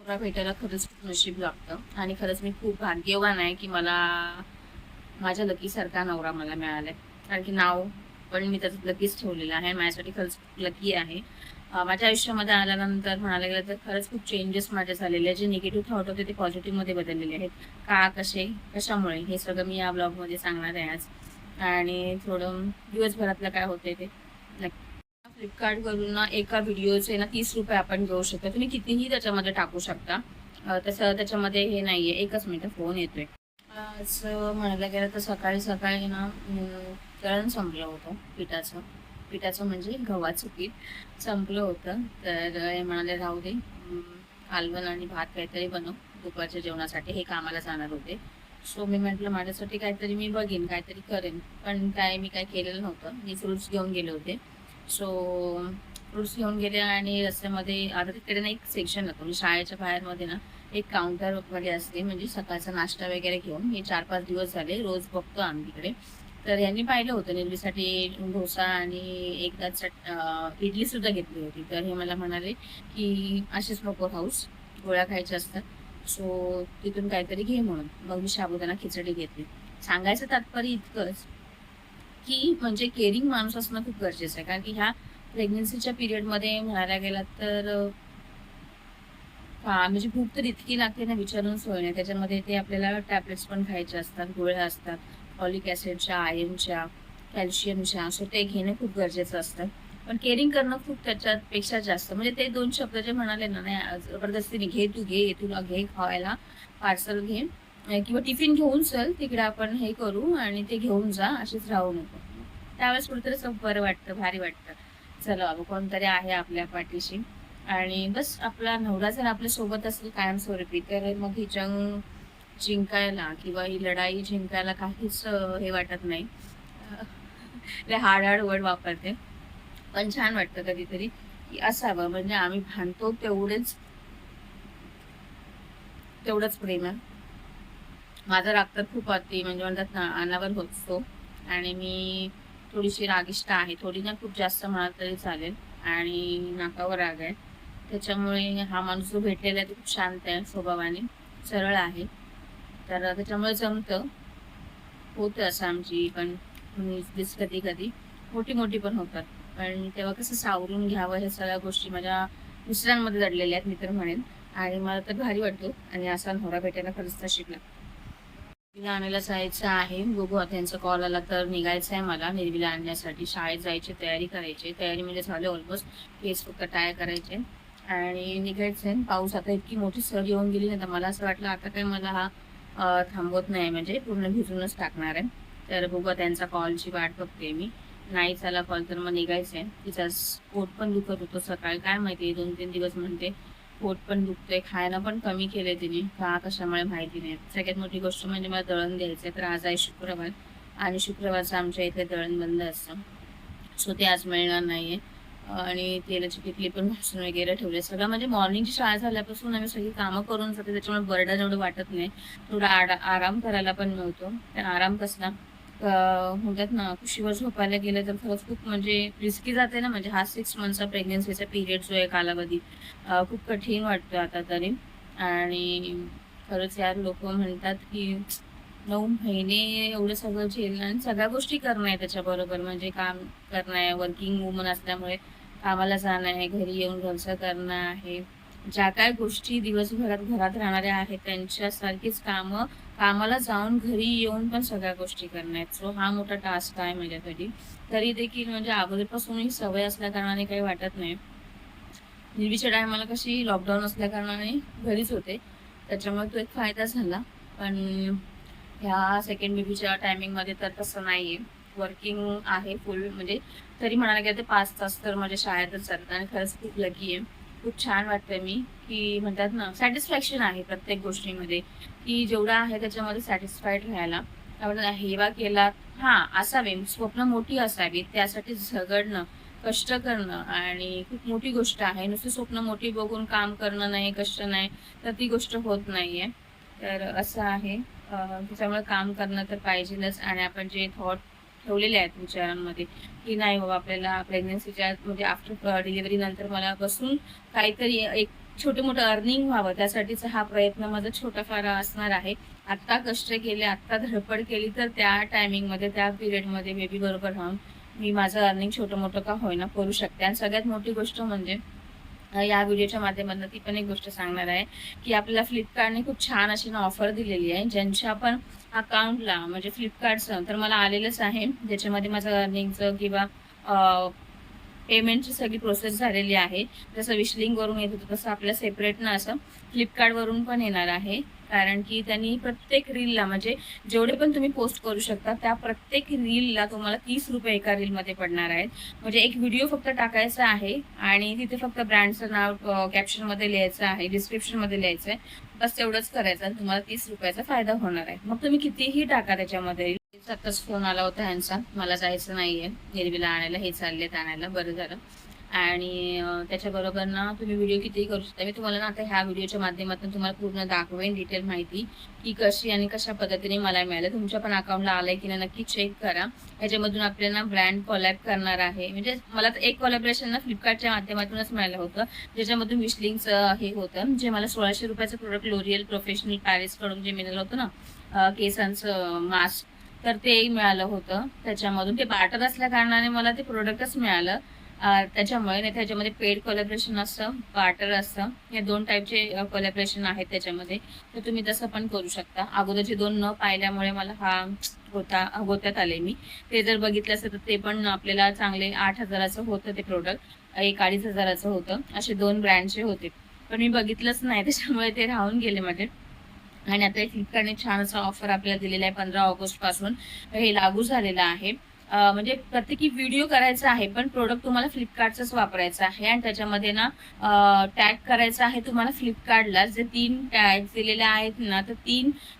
नवरा भेटायला खरंच खूप नशीब लागतं आणि खरंच मी खूप भाग्यवान आहे की मला माझ्या लकीसारखा नवरा मला मिळालाय. कारण की नाव पण मी त्याचं लकीच ठेवलेलं आहे. माझ्यासाठी खरंच खूप लकी आहे. माझ्या आयुष्यामध्ये आल्यानंतर म्हणायला गेलं तर खरंच खूप चेंजेस माझे झालेले आहेत. जे निगेटिव्ह थॉट होते ते पॉझिटिव्हमध्ये बदललेले आहेत. का, कसे, कशामुळे हे सगळं मी या ब्लॉगमध्ये सांगणार आहे आज. आणि थोडं दिवसभरातलं काय होते ते नक्की. फ्लिपकार्टवरून ना एका व्हिडिओचे ना ₹30 आपण घेऊ शकतो. तुम्ही कितीही त्याच्यामध्ये टाकू शकता. तसं त्याच्यामध्ये हे नाहीये. एकच मिनिट फोन येतोय. असं म्हणायला गेलं तर सकाळी-सकाळी ना दळण संपलं होतं पिठाचं. पिठाचं म्हणजे गव्हाचं पीठ संपलं होतं. तर हे म्हणाले राहू दे कालवण आणि भात काहीतरी बनव दुपारच्या जेवणासाठी. हे कामाला जाणार होते. सो मी म्हटलं माझ्यासाठी काहीतरी मी बघीन, काहीतरी करेन. पण मी काय केलेलं नव्हतं. मी फ्रुट्स घेऊन गेले होते. सो फ्रुट्स घेऊन गेले आणि रस्त्यामध्ये आता तिकडे ना एक सेक्शन होतं. म्हणजे शाळेच्या बाहेरमध्ये ना एक काउंटर वगैरे असते म्हणजे सकाळचा नाश्ता वगैरे घेऊन हे 4-5 दिवस झाले रोज बघतो आम्ही तिकडे. तर यांनी पाहिलं होतं निर्वीसाठी डोसा आणि एकदा इडली सुद्धा घेतली होती. तर हे मला म्हणाले की असेच नको खाऊस, गोळ्या खायच्या असतात. सो तिथून काहीतरी घे म्हणून. मग मी साबुदाणा खिचडी घेतली. सांगायचं तात्पर्य इतकंच की म्हणजे केअरिंग माणूस असणं खूप गरजेचं आहे. कारण की ह्या प्रेग्नन्सीच्या पिरियडमध्ये म्हणायला गेलात तर हां, म्हणजे भूक तर इतकी लागते ना विचारून सोय नाही. त्याच्यामध्ये ते आपल्याला टॅब्लेट्स पण खायचे असतात, गोळ्या असतात, फॉलिक ॲसिडच्या, आयर्नच्या, कॅल्शियमच्या, सो ते घेणं खूप गरजेचं असतं. पण केअरिंग करणं खूप त्याच्यापेक्षा जास्त. म्हणजे ते 2 शब्द जे म्हणाले ना, नाही जबरदस्तीने "घे तू घे, तुला घे खायला, पार्सल घे किंवा टिफिन घेऊन चल, तिकडे आपण हे करू आणि ते घेऊन जा, अशीच राहू नको." त्यावेळेस कुठेतरी असं बरं वाटतं, भारी वाटतं. चला बाबा कोणतरी आहे आपल्या पाठीशी. आणि बस आपला नवरा जर आपल्या सोबत असेल कायमस्वरूपी तर मग ही जंग जिंकायला किंवा ही लढाई जिंकायला काहीच हे वाटत नाही. अ, लय हाड-हाड वर्ड वापरते. पण छान वाटतं कधीतरी, की असावं म्हणजे आम्ही भांडतो तेवढंच प्रेम आहे. माझा राग तर खूप अति म्हणजे म्हणतात ना अनावर होतो आणि मी थोडीशी रागिष्ट आहे. थोडी ना खूप जास्त म्हणाल तरी चालेल आणि नाकावर राग आहे. त्याच्यामुळे हा माणूस जो भेटलेला आहे तो खूप शांत आहे स्वभावाने, सरळ आहे. तर त्याच्यामुळे जमतं. होतं असं आमची पण वीस कधी-कधी मोठी-मोठी पण होतात. पण तेव्हा कसं सावरून घ्यावं ह्या सगळ्या गोष्टी माझ्या मिस्टरांमध्ये दडलेल्या आहेत मी तर म्हणेन आणि मला तर भारी वाटतो आणि असा नवरा भेटायला खरंच नशीब लागतं. निर्वीला आणायला जायचं आहे. बघू आता त्यांचा कॉल आला तर निघायचं आहे मला निर्वीला आणण्यासाठी. शाळेत जायची तयारी करायची. तयारी म्हणजे झाली ऑलमोस्ट. केस फक्त टाय करायचे आणि निघायचं आहे. पाऊस आता इतकी मोठी सर येऊन गेली ना, तर मला असं वाटलं आता काही मला हा थांबवत नाही म्हणजे पूर्ण भिजूनच टाकणार आहे. तर बघू त्यांचा कॉलची वाट बघते मी. नाही झाला कॉल तर मग निघायचं आहे. तिचा पोट पण दुखत होतं सकाळी. काय माहिती 2-3 दिवस म्हणते पोट पण दुखतंय, खायला पण कमी केलंय तिने. का कशामुळे माहिती नाही. सगळ्यात मोठी गोष्ट म्हणजे मला दळण द्यायचंय. तर आज आहे शुक्रवार आणि शुक्रवारचं आमच्या इथे दळण बंद असतं. सो ते आज मिळणार नाहीये. आणि तेलाची किटली पण घासून वगैरे ठेवली. सगळं म्हणजे मॉर्निंगची शाळा झाल्यापासून आम्ही सगळी कामं करून जाते. त्याच्यामुळे बर्डन एवढं वाटत नाही. थोडा आराम करायला पण मिळतो. तर आराम कसला म्हणतात ना, कुशीवर झोपायला गेलं तर खरंच खूप म्हणजे रिस्की जाते ना, म्हणजे हा 6 मंथचा प्रेग्नन्सीचा पिरियड जो आहे कालावधी खूप कठीण वाटतो आता तरी. आणि खरंच यार लोकं म्हणतात, की 9 महिने एवढं सगळं झेलणं आणि सगळ्या गोष्टी करणं आहे त्याच्याबरोबर. म्हणजे काम करणं आहे, वर्किंग वुमन असल्यामुळे कामाला जाणं आहे, घरी येऊन घरचं करणं आहे. ज्या काही गोष्टी दिवसभरात घरात राहणाऱ्या आहेत, त्यांच्यासारखीच कामाला जाऊन घरी येऊन पण सगळ्या गोष्टी करणं आहेत. सो हा मोठा टास्क आहे माझ्यासाठी. तरी देखील म्हणजे अगोदरपासून ही सवय असल्याकारणाने काही वाटत नाही. निर्वीच्या टायमाला कशी लॉकडाऊन असल्याकारणाने घरीच होते. त्याच्यामुळे तो एक फायदा झाला. पण ह्या सेकंड बेबीच्या टायमिंगमध्ये तर तसं नाहीये. वर्किंग आहे फुल म्हणजे तरी म्हणायला गेलं तर 5 तास तर माझ्या शाळेतच जातात आणि खरंच खूप लकी आहे. खूप छान वाटतंय मी, की म्हणतात ना सॅटिस्फॅक्शन आहे प्रत्येक गोष्टीमध्ये, की जेवढं आहे त्याच्यामध्ये सॅटिस्फाईड राहायला. आपण हेवा केला हां, असावे स्वप्न मोठी असावीत. त्यासाठी झगडणं, कष्ट करणं आणि खूप मोठी गोष्ट आहे. नुसती स्वप्न मोठी बघून काम करणं नाही, कष्ट नाही, तर ती गोष्ट होत नाहीये. तर असं आहे. त्याच्यामुळे काम करणं तर पाहिजेलच आणि आपण जे थॉट ठेवलेले आहेत विचारांमध्ये, की नाही बाबा आपल्याला प्रेग्नन्सीच्या म्हणजे आफ्टर डिलिव्हरी नंतर मला बसून काहीतरी एक छोटे मोठं अर्निंग व्हावं त्यासाठीचा हा प्रयत्न माझा छोटाफार असणार आहे. आत्ता कष्ट केले, आत्ता धडपड केली तर त्या टायमिंगमध्ये, त्या पिरियडमध्ये बेबी बरोबर राहून मी माझं अर्निंग छोटं मोठं का होईना करू शकते. आणि सगळ्यात मोठी गोष्ट म्हणजे या व्हिडिओच्या माध्यमातून ती पण एक गोष्ट सांगणार आहे की आपल्याला फ्लिपकार्टने खूप छान अशी ना ऑफर दिलेली आहे, ज्यांच्या पण अकाउंटला म्हणजे फ्लिपकार्टचं तर मला आलेलंच आहे, ज्याच्यामध्ये माझं अर्निंगचं किंवा पेमेंटची सगळी प्रोसेस झालेली आहे. जसं विशलिंगवरून येत होतं तसं आपल्याला सेपरेट ना असं फ्लिपकार्टवरून पण येणार आहे. कारण की त्यांनी प्रत्येक रीलला म्हणजे जेवढे पण तुम्ही पोस्ट करू शकता त्या प्रत्येक रीलला तुम्हाला 30 रुपये एका रीलमध्ये पडणार आहेत. म्हणजे एक व्हिडिओ फक्त टाकायचा आहे आणि तिथे फक्त ब्रँडचं नाव कॅप्शनमध्ये लिहायचं आहे, डिस्क्रिप्शनमध्ये लिहायचं आहे. बस तेवढंच करायचं आणि तुम्हाला 30 रुपयाचा फायदा होणार आहे. मग तुम्ही कितीही टाका त्याच्यामध्ये. आताच फोन आला होता ह्यांचा, मला जायचं नाहीये निर्वीला आणायला, हे चाललेत आणायला, बरं झालं. आणि त्याच्याबरोबर ना तुम्ही व्हिडिओ कितीही करू शकता. मी तुम्हाला ना आता ह्या व्हिडिओच्या माध्यमातून तुम्हाला पूर्ण दाखवेन डिटेल माहिती की कशी आणि कशा पद्धतीने मला मिळालं. तुमच्या पण अकाउंटला आलंय की नाही नक्की चेक करा. ह्याच्यामधून आपल्याला ब्रँड कोलॅब करणार आहे. म्हणजे मला तर एक कोलॅबरेशन ना फ्लिपकार्टच्या माध्यमातूनच मिळालं होतं, ज्याच्यामधून विशलिंगचं हे होतं, जे मला 1600 रुपयाचं प्रोडक्ट लोरियल प्रोफेशनल पॅरिसकडून जे मिळालं होतं ना केसांचं मास्क, तर ते मिळालं होतं त्याच्यामधून. ते बार्टर असल्या कारणाने मला ते प्रोडक्टच मिळालं त्याच्यामुळे. नाही त्याच्यामध्ये पेड कोलॅबरेशन असतं, बार्टर असतं, हे 2 टाईपचे कोलॅबरेशन आहेत त्याच्यामध्ये. तर तुम्ही तसं पण करू शकता. अगोदरचे 2 न पाहिल्यामुळे मला हा होत्यात आले मी. ते जर बघितलं असेल तर ते पण आपल्याला चांगले 8,000चं होतं ते प्रोडक्ट, एक 2,500चं होतं. असे 2 ब्रँडचे होते, पण मी बघितलंच नाही त्याच्यामुळे ते राहून गेले माझे. आणि आता फ्लिपकार्टने छान असा ऑफर आपल्याला दिलेला आहे. 15 ऑगस्ट पासून हे लागू झालेलं आहे. म्हणजे प्रत्येकी व्हिडिओ करायचा आहे पण प्रोडक्ट तुम्हाला फ्लिपकार्टचंच वापरायचं आहे. आणि त्याच्यामध्ये ना टॅग करायचं आहे तुम्हाला फ्लिपकार्टला. जे 3 टॅग्स दिलेले आहेत ना, तर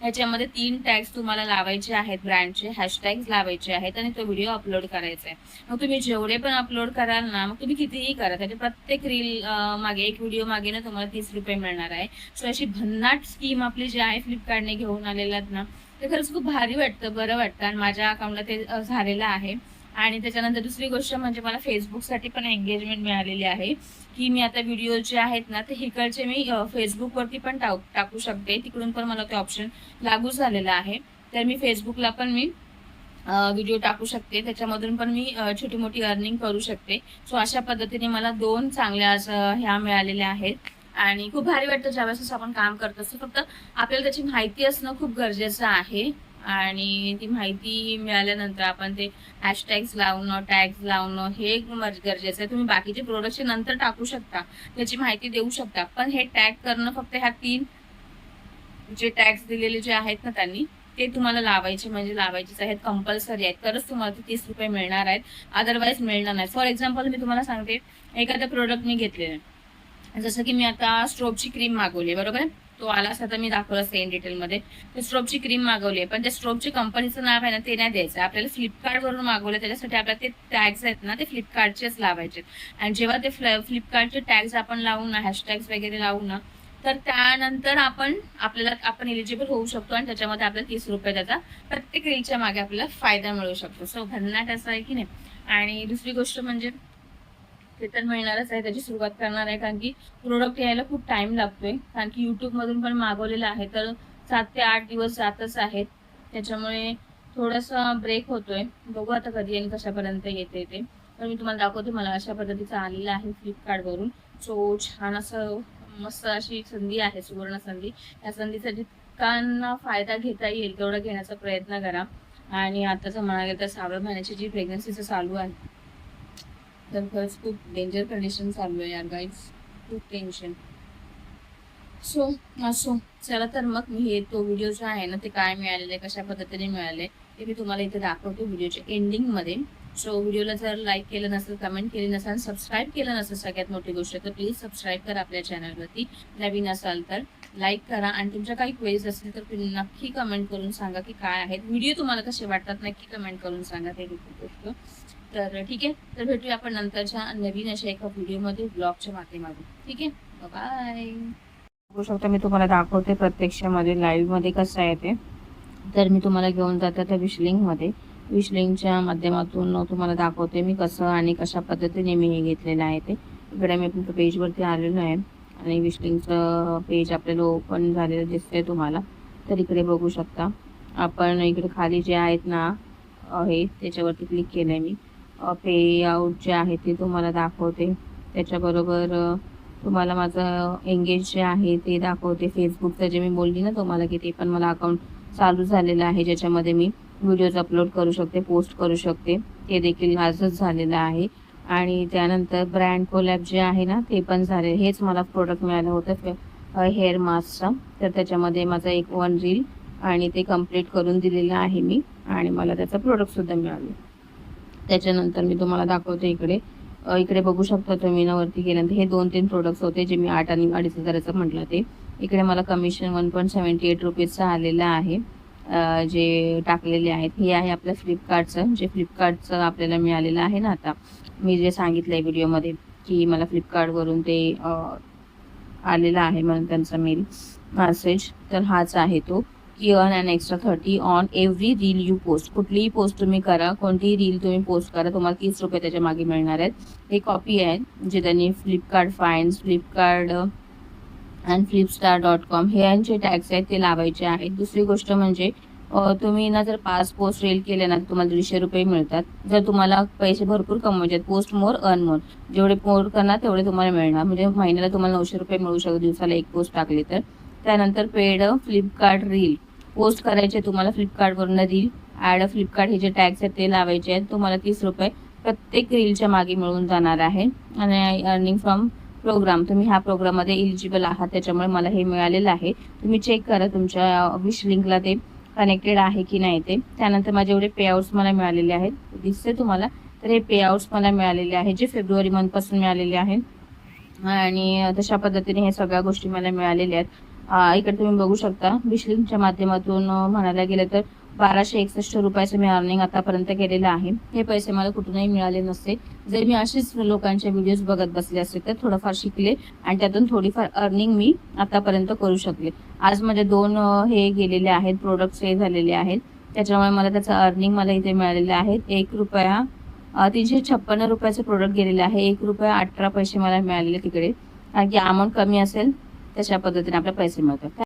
ह्याच्यामध्ये 3 टॅग्स तुम्हाला लावायचे आहेत, ब्रँडचे हॅशटॅग्स लावायचे आहेत आणि तो व्हिडिओ अपलोड करायचा आहे. मग तुम्ही जेवढे पण अपलोड कराल ना, मग तुम्ही कितीही करा, त्याच्या प्रत्येक रील मागे, एक व्हिडिओ मागे ना तुम्हाला 30 रुपये मिळणार आहे. सो अशी भन्नाट स्कीम आपली जी आहे फ्लिपकार्टने घेऊन आलेल्या ना, ते खरंच खूप भारी वाटतं, बरं वाटतं. आणि माझ्या अकाउंटला ते झालेलं आहे. आणि त्याच्यानंतर दुसरी गोष्ट म्हणजे मला फेसबुकसाठी पण एंगेजमेंट मिळालेली आहे की मी आता व्हिडिओ जे आहेत ना ते हिकडचे मी फेसबुकवरती पण टाकू शकते. तिकडून पण मला ते ऑप्शन लागू झालेलं आहे. तर मी फेसबुकला पण मी व्हिडिओ टाकू शकते, त्याच्यामधून पण मी छोटी मोठी अर्निंग करू शकते. सो अशा पद्धतीने मला 2 चांगल्या ह्या मिळालेल्या आहेत. आणि खूप भारी वाटतं ज्यावेळेस आपण काम करत असतो. फक्त आपल्याला त्याची माहिती असणं खूप गरजेचं आहे. आणि ती माहिती मिळाल्यानंतर आपण ते हॅशटॅग्स लावणं, टॅग्स लावणं हे गरजेचं आहे. तुम्ही बाकीचे प्रोडक्टचे नंतर टाकू शकता, त्याची माहिती देऊ शकता, पण हे टॅग करणं फक्त ह्या 3 जे टॅग्स दिलेले जे आहेत ना त्यांनी, ते तुम्हाला लावायचे म्हणजे लावायचेच आहेत, कंपल्सरी आहेत. तरच तुम्हाला ते 30 रुपये मिळणार आहेत, अदरवाईज मिळणार नाही. फॉर एक्झाम्पल मी तुम्हाला सांगते, एखादा प्रोडक्ट मी घेतलेलं आहे, जसं की मी आता स्ट्रोबची क्रीम मागवली आहे, बरोबर आहे. तो आला असता तर मी दाखवलं असतं इन डिटेलमध्ये. ते स्ट्रोबची क्रीम मागवली आहे, पण त्या स्ट्रोबची कंपनीचं नाव आहे ना ते नाही द्यायचं आपल्याला. फ्लिपकार्टवरून मागवलं, त्याच्यासाठी आपल्याला ते टॅग्स आहेत ना ते फ्लिपकार्टचेच लावायचे. आणि जेव्हा ते फ्लिपकार्टचे टॅग्स आपण लावू ना, हॅशटॅग्स वगैरे लावू ना, तर त्यानंतर आपण एलिजिबल होऊ शकतो आणि त्याच्यामध्ये आपल्याला 30 रुपये त्याचा प्रत्येक रीलच्या मागे आपल्याला फायदा मिळू शकतो. सो भन्नाट असं आहे की नाही. आणि दुसरी गोष्ट म्हणजे ते तर मिळणारच आहे, त्याची सुरुवात करणार आहे, कारण की प्रोडक्ट यायला खूप टाइम लागतोय. कारण की युट्यूबमधून पण मागवलेलं आहे तर 7 ते 8 दिवस जातच आहेत. त्याच्यामुळे थोडासा ब्रेक होतोय. बघू आता कधी आणि कशापर्यंत येते ते. तर मी तुम्हाला दाखवते, मला अशा पद्धतीचं आलेलं आहे फ्लिपकार्टवरून. सो छान असं मस्त अशी संधी आहे, सुवर्ण संधी. या संधीचा जितकांना फायदा घेता येईल तेवढा घेण्याचा प्रयत्न करा. आणि आताचं म्हणाले तर 6व्या महिन्याची जी प्रेग्नन्सीचं चालू आहे, तर खरंच खूप डेंजर कंडिशन चालू आहे यार गाईज, खूप टेन्शन. सो असो चला, तर मग मी हे तो व्हिडिओ जो आहे ना ते काय मिळालेलं आहे, कशा पद्धतीने मिळाले ते मी तुम्हाला इथे दाखवतो व्हिडिओच्या एंडिंगमध्ये. सो व्हिडिओला जर लाईक केलं नसेल, कमेंट केली नसेल, सबस्क्राईब केलं नसेल, सगळ्यात मोठी गोष्ट तर प्लीज सबस्क्राईब करा आपल्या चॅनलवरती. नवीन असाल तर लाईक करा. आणि तुमच्या काही क्वेरीज असतील तर तुम्ही नक्की कमेंट करून सांगा की काय आहेत व्हिडिओ तुम्हाला कसे वाटतात, नक्की कमेंट करून सांगा ते गोष्ट. तर ठीक आहे, तर भेटूया आपण नंतरच्या नवीन अशा एका व्हिडिओमध्ये ब्लॉगच्या माध्यमातून. ठीक आहे, बाय. बघू शकता मी तुम्हाला दाखवते प्रत्यक्षामध्ये लाईव्हमध्ये कसं आहे ते. तर मी तुम्हाला घेऊन जाते त्या विशलिंगच्या माध्यमातून तुम्हाला दाखवते मी कसं आणि कशा पद्धतीने मी हे घेतलेलं आहे ते. इकडे मी पेजवरती आलेलो आहे आणि विशलिंकचं पेज आपल्याला ओपन झालेलं दिसतंय तुम्हाला. तर इकडे बघू शकता. आपण इकडे खाली जे आहेत ना हे त्याच्यावरती क्लिक केलं आहे मी. पे आउट जे आहे ते तुम्हाला दाखवते. त्याच्याबरोबर तुम्हाला माझं एंगेज जे आहे ते दाखवते. फेसबुकचं जे मी बोलली ना तुम्हाला की ते पण मला अकाउंट चालू झालेलं आहे, ज्याच्यामध्ये मी व्हिडिओज अपलोड करू शकते, पोस्ट करू शकते. ते देखील आजच झालेलं आहे. आणि त्यानंतर ब्रँड कोलॅब जे आहे ना ते पण झाले. हेच मला प्रोडक्ट मिळालं होतं हेअर मास्कचं. तर त्याच्यामध्ये माझा एक 1 रील आणि ते कंप्लीट करून दिलेलं आहे मी आणि मला त्याचं प्रोडक्टसुद्धा मिळालं. त्याच्यानंतर मी तुम्हाला दाखवते इकडे. इकडे बघू शकता तुम्ही ना वरती गेल्यानंतर हे 2-3 प्रोडक्ट्स होते जे मी 8 आणि 2,500चं म्हटलं ते. इकडे मला कमिशन 1.78 रुपीजचं आलेलं आहे. जे टाकलेले आहेत. हे आहे आपलं फ्लिपकार्टचं, जे फ्लिपकार्टचं आपल्याला मिळालेलं आहे ना आता. मी जे सांगितलं आहे व्हिडिओमध्ये की मला फ्लिपकार्टवरून ते आलेला आहे म्हणून त्यांचा मेसेज. तर हाच आहे तो की earn an extra 30 on every reel you post. कुठलीही पोस्ट तुम्ही करा, कोणतीही रील तुम्ही पोस्ट करा, तुम्हाला 30 रुपये त्याच्या मागे मिळणार आहेत. हे कॉपी आहे जे त्यांनी फ्लिपकार्ट फाइन्स, फ्लिपकार्ट आणि flipstar.com हे यांचे टॅग्स आहेत ते लावायचे आहेत. दुसरी गोष्ट म्हणजे तुम्ही ना जर 5 पोस्ट रील केले ना तुम्हाला 150 रुपये मिळतात. जर तुम्हाला पैसे भरपूर कमवायचे आहेत, पोस्ट मोर अर्न मोर, जेवढे पोस्ट करणार तेवढे तुम्हाला मिळणार. म्हणजे महिन्याला तुम्हाला 900 रुपये मिळू शकतात दिवसाला एक पोस्ट टाकली तर. त्यानंतर पेड फ्लिपकार्ट रील पोस्ट करायचे तुम्हाला फ्लिपकार्टवरून रील. ॲड फ्लिपकार्ट हे जे टॅग्स आहेत ते लावायचे आहेत. तुम्हाला 30 रुपये प्रत्येक रीलच्या मागे मिळून जाणार आहे. आणि अर्निंग फ्रॉम प्रोग्राम, तुम्ही ह्या प्रोग्राममध्ये एलिजिबल आहात, त्याच्यामुळे मला हे मिळालेलं आहे. तुम्ही चेक करा तुमच्या विश लिंकला ते कनेक्टेड आहे की नाही ते. त्यानंतर माझे एवढे पेआउट्स मला मिळालेले आहेत दिसते तुम्हाला. तर हे पेआउट्स मला मिळालेले आहेत जे फेब्रुवारी मंथपासून मिळालेले आहेत आणि तशा पद्धतीने हे सगळ्या गोष्टी मला मिळालेल्या आहेत. इकडे तुम्ही बघू शकता विश लिंकच्या माध्यमातून म्हणायला गेलं तर 1261 रुपयाचं मी अर्निंग आतापर्यंत केलेलं आहे. हे पैसे मला कुठूनही मिळाले नसते जर मी असेच लोकांचे व्हिडिओज बघत बसले असते तर थोडंफार शिकले आणि त्यातून थोडीफार अर्निंग मी आतापर्यंत करू शकले. आज माझे 2 हे गेलेले आहेत, प्रोडक्ट्स हे झालेले आहेत, त्याच्यामुळे मला त्याचं अर्निंग मला इथे मिळालेलं आहे. 1 रुपया 356 रुपयाचं प्रोडक्ट गेलेलं आहे. 1 रुपया 18 पैसे मला मिळालेले तिकडे. कारण की अमाऊंट कमी असेल तशा पद्धतीने आपल्याला पैसे मिळतात.